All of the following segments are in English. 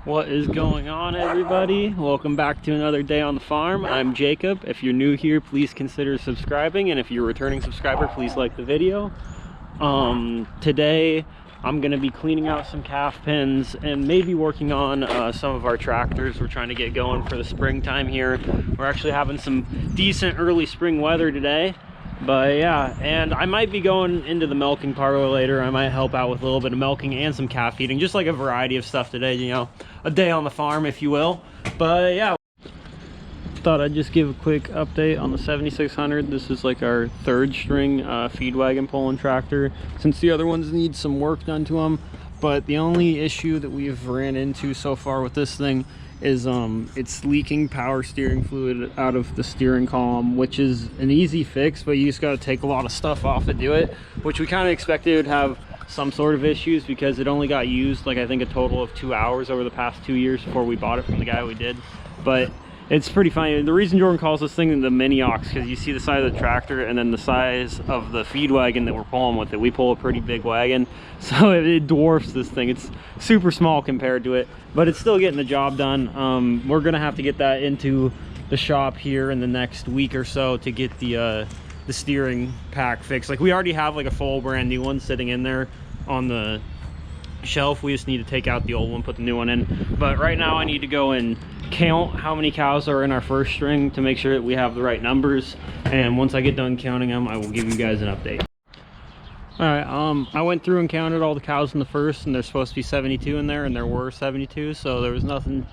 What is going on, everybody? Welcome back to another day on the farm. I'm Jacob. If you're new here, please consider subscribing, and if you're a returning subscriber, please like the video. Today I'm going to be cleaning out some calf pens and maybe working on some of our tractors. We're trying to get going for the springtime here. We're actually having some decent early spring weather today. But yeah, and I might be going into the milking parlor later. I might help out with a little bit of milking and some calf feeding, just like a variety of stuff today, you know, a day on the farm, if you will. But yeah, thought I'd just give a quick update on the 7600. This is like our third string feed wagon pulling tractor, since the other ones need some work done to them. But the only issue that we've ran into so far with this thing is it's leaking power steering fluid out of the steering column, which is an easy fix, but you just got to take a lot of stuff off to do it, which we kind of expected it would have some sort of issues because it only got used like I think a total of 2 hours over the past 2 years before we bought it from the guy we did. But it's pretty funny. The reason Jordan calls this thing the mini ox, because you see the size of the tractor and then the size of the feed wagon that we're pulling with it. We pull a pretty big wagon, so it dwarfs this thing. It's super small compared to it, but it's still getting the job done. We're gonna have to get that into the shop here in the next week or so to get the steering pack fixed. Like, we already have like a full brand new one sitting in there on the shelf. We just need to take out the old one, put the new one in. But right now I need to go and count how many cows are in our first string to make sure that we have the right numbers, and once I get done counting them, I will give you guys an update. All right, I went through and counted all the cows in the first, and there's supposed to be 72 in there, and there were 72, so there was nothing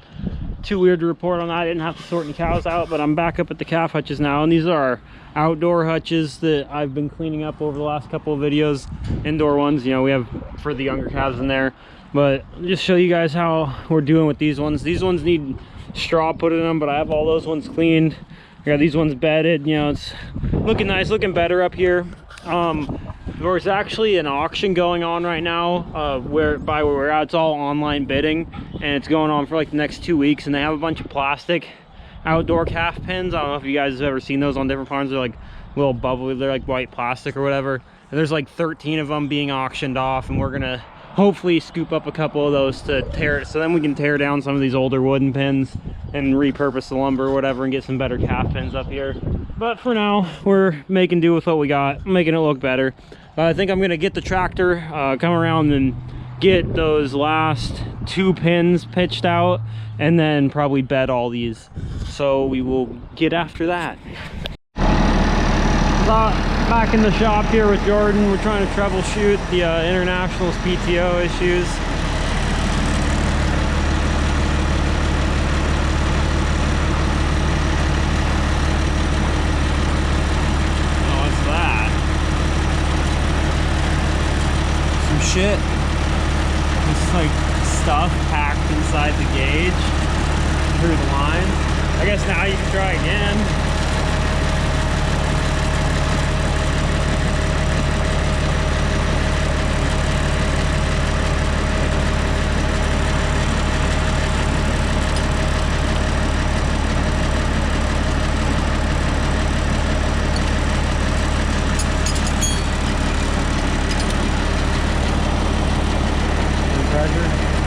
too weird to report on that. I didn't have to sort any cows out. But I'm back up at the calf hutches now, and these are our outdoor hutches that I've been cleaning up over the last couple of videos. Indoor ones, you know, we have for the younger calves in there. But I'll just show you guys how we're doing with these ones. These ones need straw put in them, but I have all those ones cleaned. I got these ones bedded. You know, it's looking nice, looking better up here. There's actually an auction going on right now where we're at. It's all online bidding, and it's going on for like the next 2 weeks, and they have a bunch of plastic outdoor calf pens. I don't know if you guys have ever seen those on different farms. They're like little bubbly, they're like white plastic or whatever, and there's like 13 of them being auctioned off, and we're gonna hopefully scoop up a couple of those to tear it, so then we can tear down some of these older wooden pens and repurpose the lumber or whatever and get some better calf pens up here. But for now, we're making do with what we got, making it look better. I think I'm gonna get the tractor, come around and get those last 2 pins pitched out, and then probably bed all these. So we will get after that. Back in the shop here with Jordan. We're trying to troubleshoot the International's PTO issues. Oh, what's that? Some shit. It's like stuff packed inside the gauge through the line. I guess now you can try again.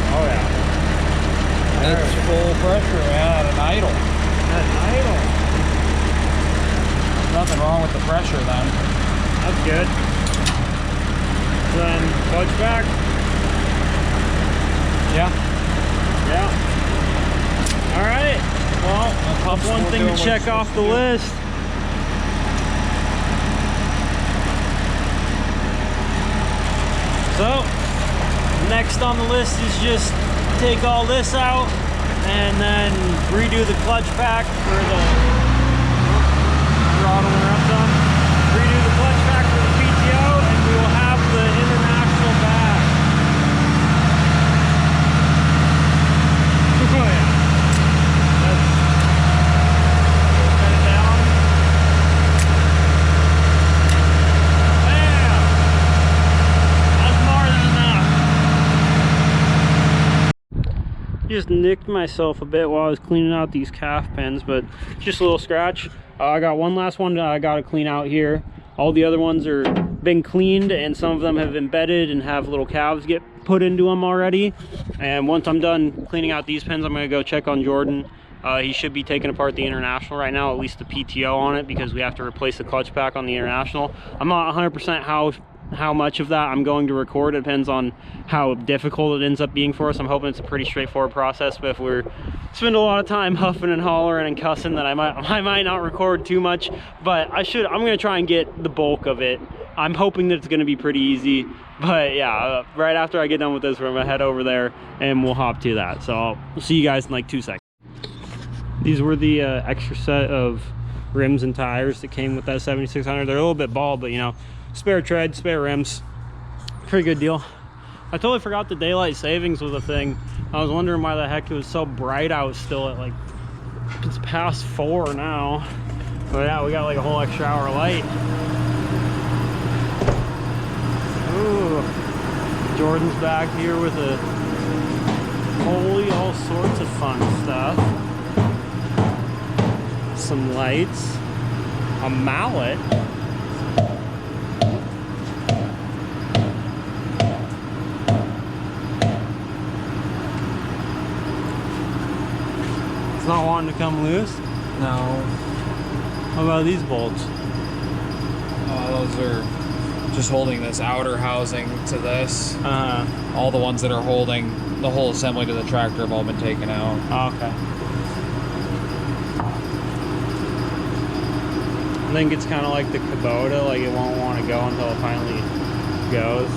Oh yeah, that's full pressure, man, at an idle. At an idle. Nothing wrong with the pressure then. That's good. So then clutch back. Yeah. Yeah. All right. Well, that's one thing to check off the list. So next on the list is just take all this out and then redo the clutch pack for the throttle interrupt on. Redo the clutch pack for the PTO, and we will have the International back. Oh yeah. Set it down. Bam! That's more than enough. Just nicked myself a bit while I was cleaning out these calf pens, but just a little scratch. I got one last one I got to clean out here. All the other ones are been cleaned, and some of them have embedded and have little calves get put into them already. And once I'm done cleaning out these pins, I'm gonna go check on Jordan. He should be taking apart the International right now, at least the PTO on it, because we have to replace the clutch pack on the International. I'm not 100% how much of that I'm going to record. It depends on how difficult it ends up being for us. I'm hoping it's a pretty straightforward process, but if we're spend a lot of time huffing and hollering and cussing, then I might not record too much. But I'm gonna try and get the bulk of it. I'm hoping that it's gonna be pretty easy. But yeah, right after I get done with this, we're gonna head over there and we'll hop to that. So I'll see you guys in like 2 seconds. These were the extra set of rims and tires that came with that 7600. They're a little bit bald, but you know, spare tread, spare rims, pretty good deal. I totally forgot the daylight savings was a thing. I was wondering why the heck it was so bright out still at like, it's past 4 now. But yeah, we got like a whole extra hour light. Ooh, Jordan's back here with a pulley, all sorts of fun stuff. Some lights, a mallet. It's not wanting to come loose? No. What about these bolts? Those are just holding this outer housing to this. All the ones that are holding the whole assembly to the tractor have all been taken out. Oh, okay. I think it's kind of like the Kubota, like it won't want to go until it finally goes.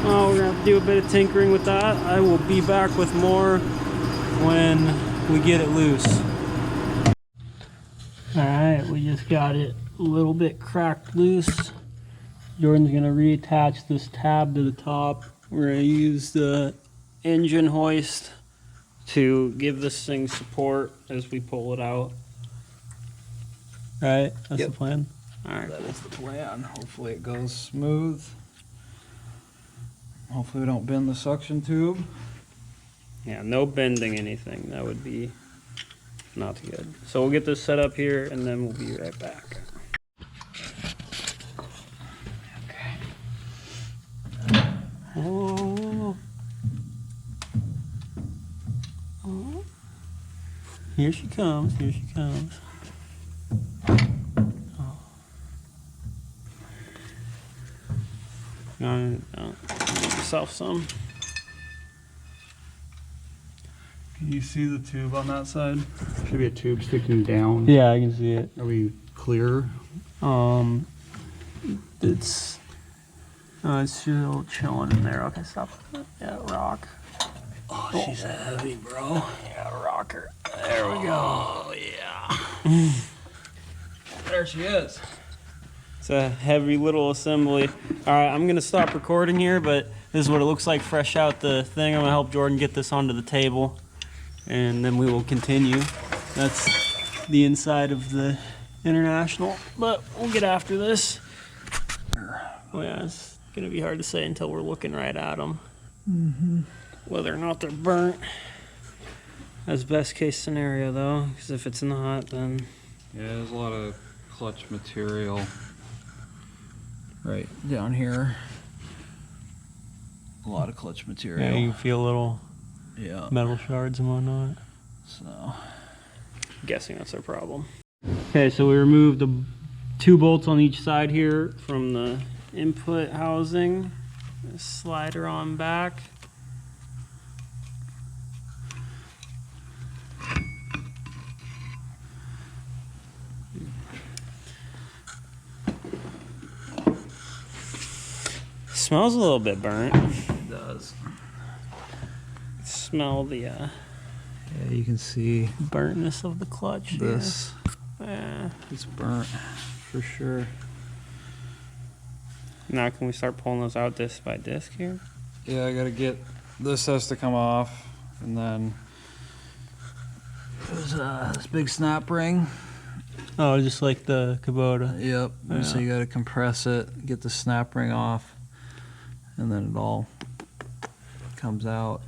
Oh, we're gonna have to do a bit of tinkering with that. I will be back with more when we get it loose. All right, we just got it a little bit cracked loose. Jordan's gonna reattach this tab to the top. We're gonna use the engine hoist to give this thing support as we pull it out. Right, that's the plan. All right, that is the plan. Hopefully it goes smooth. Hopefully we don't bend the suction tube. Yeah, no bending anything. That would be not good. So we'll get this set up here and then we'll be right back. Okay. Oh. Oh. Here she comes. Here she comes. Oh. Give yourself some. Can you see the tube on that side? Should be a tube sticking down. Yeah, I can see it. Are we clear? It's still chilling in there. Okay, stop. Yeah, rock. Oh, she's heavy, bro. Yeah, rocker. There we go. Oh, yeah. There she is. It's a heavy little assembly. All right, I'm gonna stop recording here, but this is what it looks like fresh out the thing. I'm gonna help Jordan get this onto the table, and then we will continue. That's the inside of the International, but we'll get after this. Well, yeah, it's gonna be hard to say until we're looking right at them. Whether or not they're burnt. That's best case scenario though, because if it's not, then Yeah, there's a lot of clutch material right down here. A lot of clutch material. yeah, you can feel little metal shards and whatnot. So, I'm guessing that's our problem. Okay, so we removed the 2 bolts on each side here from the input housing. Slider on back. Smells a little bit burnt. it does. Smell the Yeah, you can see burntness of the clutch. this. Yeah. It's burnt for sure. Now can we start pulling those out disc by disc here? Yeah, I gotta get this has to come off, and then there's this big snap ring. Oh, just like the Kubota. Yep. Yeah. So you gotta compress it, get the snap ring off, and then it all comes out.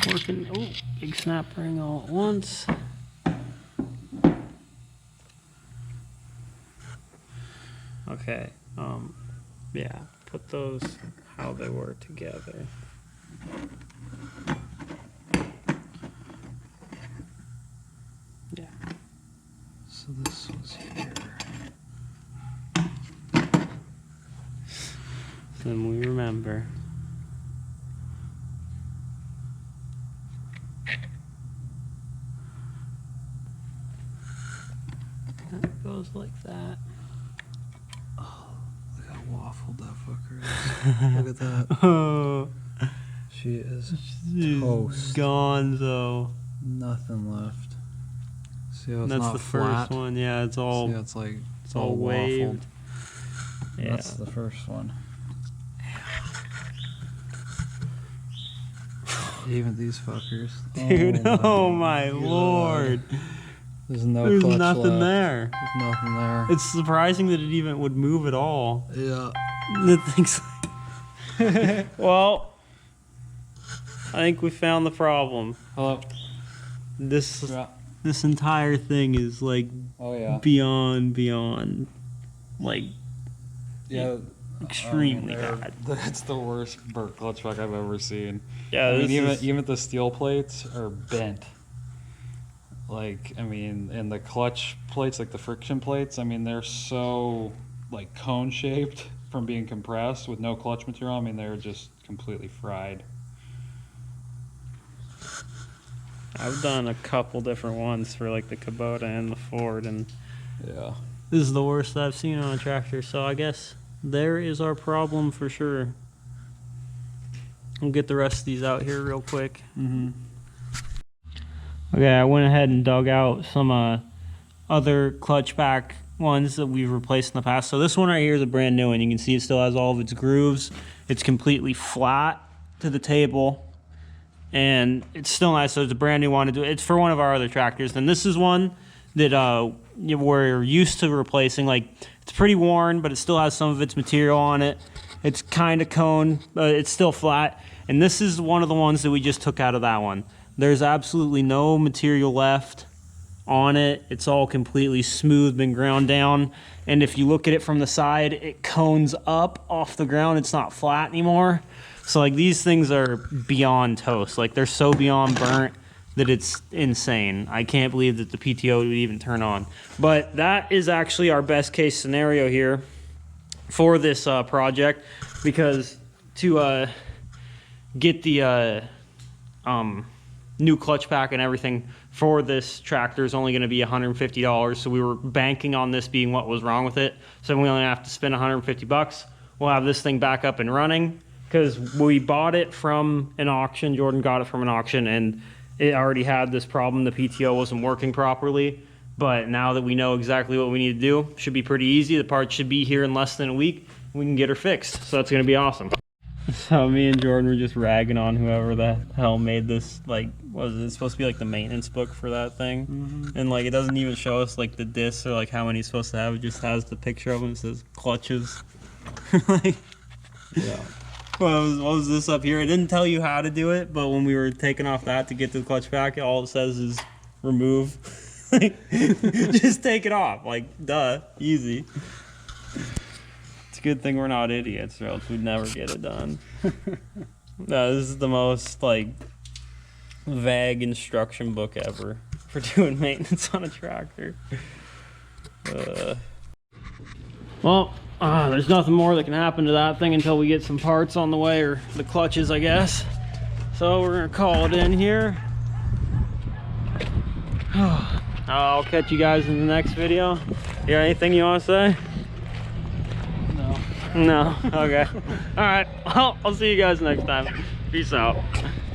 Working. Oh, big snap ring all at once. Okay. Yeah, put those how they were together. Yeah. So this was here. Then we remember. That goes like that. Oh, look how waffled that fucker is. Look at that. Oh, She is she's toast. gonzo. Nothing left. See how it's That's not the flat? first one. Yeah, it's all See how it's like it's all waved. Yeah. That's the first one. Even these fuckers. Dude, oh my God. lord. There's no There's clutch nothing left. there. There's nothing there. It's surprising that it even would move at all. Yeah. The thing's well, I think we found the problem. Hello. This Yeah. this entire thing is like Oh yeah. beyond like Yeah. extremely they're- bad. That's the worst burnt clutch pack I've ever seen. Yeah, I mean, this is- even the steel plates are bent. Like, I mean, and the clutch plates, like the friction plates, I mean, they're so like cone shaped from being compressed with no clutch material. I mean, they're just completely fried. I've done a couple different ones for like the Kubota and the Ford, and Yeah. this is the worst I've seen on a tractor. So I guess there is our problem for sure. We'll get the rest of these out here real quick. Mm-hmm. Okay, I went ahead and dug out some other clutch pack ones that we've replaced in the past. So this one right here is a brand new one. You can see it still has all of its grooves. It's completely flat to the table, and it's still nice. So it's a brand new one. It's for one of our other tractors. And this is one that we're used to replacing. Like, it's pretty worn, but it still has some of its material on it. It's kind of cone, but it's still flat. And this is one of the ones that we just took out of that one. There's absolutely no material left on it. It's all completely smooth, been ground down. And if you look at it from the side, it cones up off the ground. It's not flat anymore. So like, these things are beyond toast. Like, they're so beyond burnt that it's insane. I can't believe that the PTO would even turn on. But that is actually our best case scenario here for this project, because to get the new clutch pack and everything for this tractor is only going to be $150. So we were banking on this being what was wrong with it. So we only have to spend $150. We'll have this thing back up and running, because we bought it from an auction. Jordan got it from an auction, and it already had this problem. The PTO wasn't working properly. But now that we know exactly what we need to do, should be pretty easy. The parts should be here in less than a week. We can get her fixed. So that's going to be awesome. So me and Jordan were just ragging on whoever the hell made this, like, was it supposed to be like the maintenance book for that thing? Mm-hmm. And like, it doesn't even show us like the discs or like how many it's supposed to have. It just has the picture of them. It says clutches. Like, Yeah. what was this up here? It didn't tell you how to do it, but when we were taking off that to get to the clutch pack, all it says is remove. Just take it off. Like, duh, easy. It's a good thing we're not idiots, or else we'd never get it done. No, this is the most like vague instruction book ever for doing maintenance on a tractor. Well, there's nothing more that can happen to that thing until we get some parts on the way, or the clutches, I guess. So we're gonna call it in here. I'll catch you guys in the next video. You got anything you want to say? No. Okay. All right. Well, I'll see you guys next time. Peace out.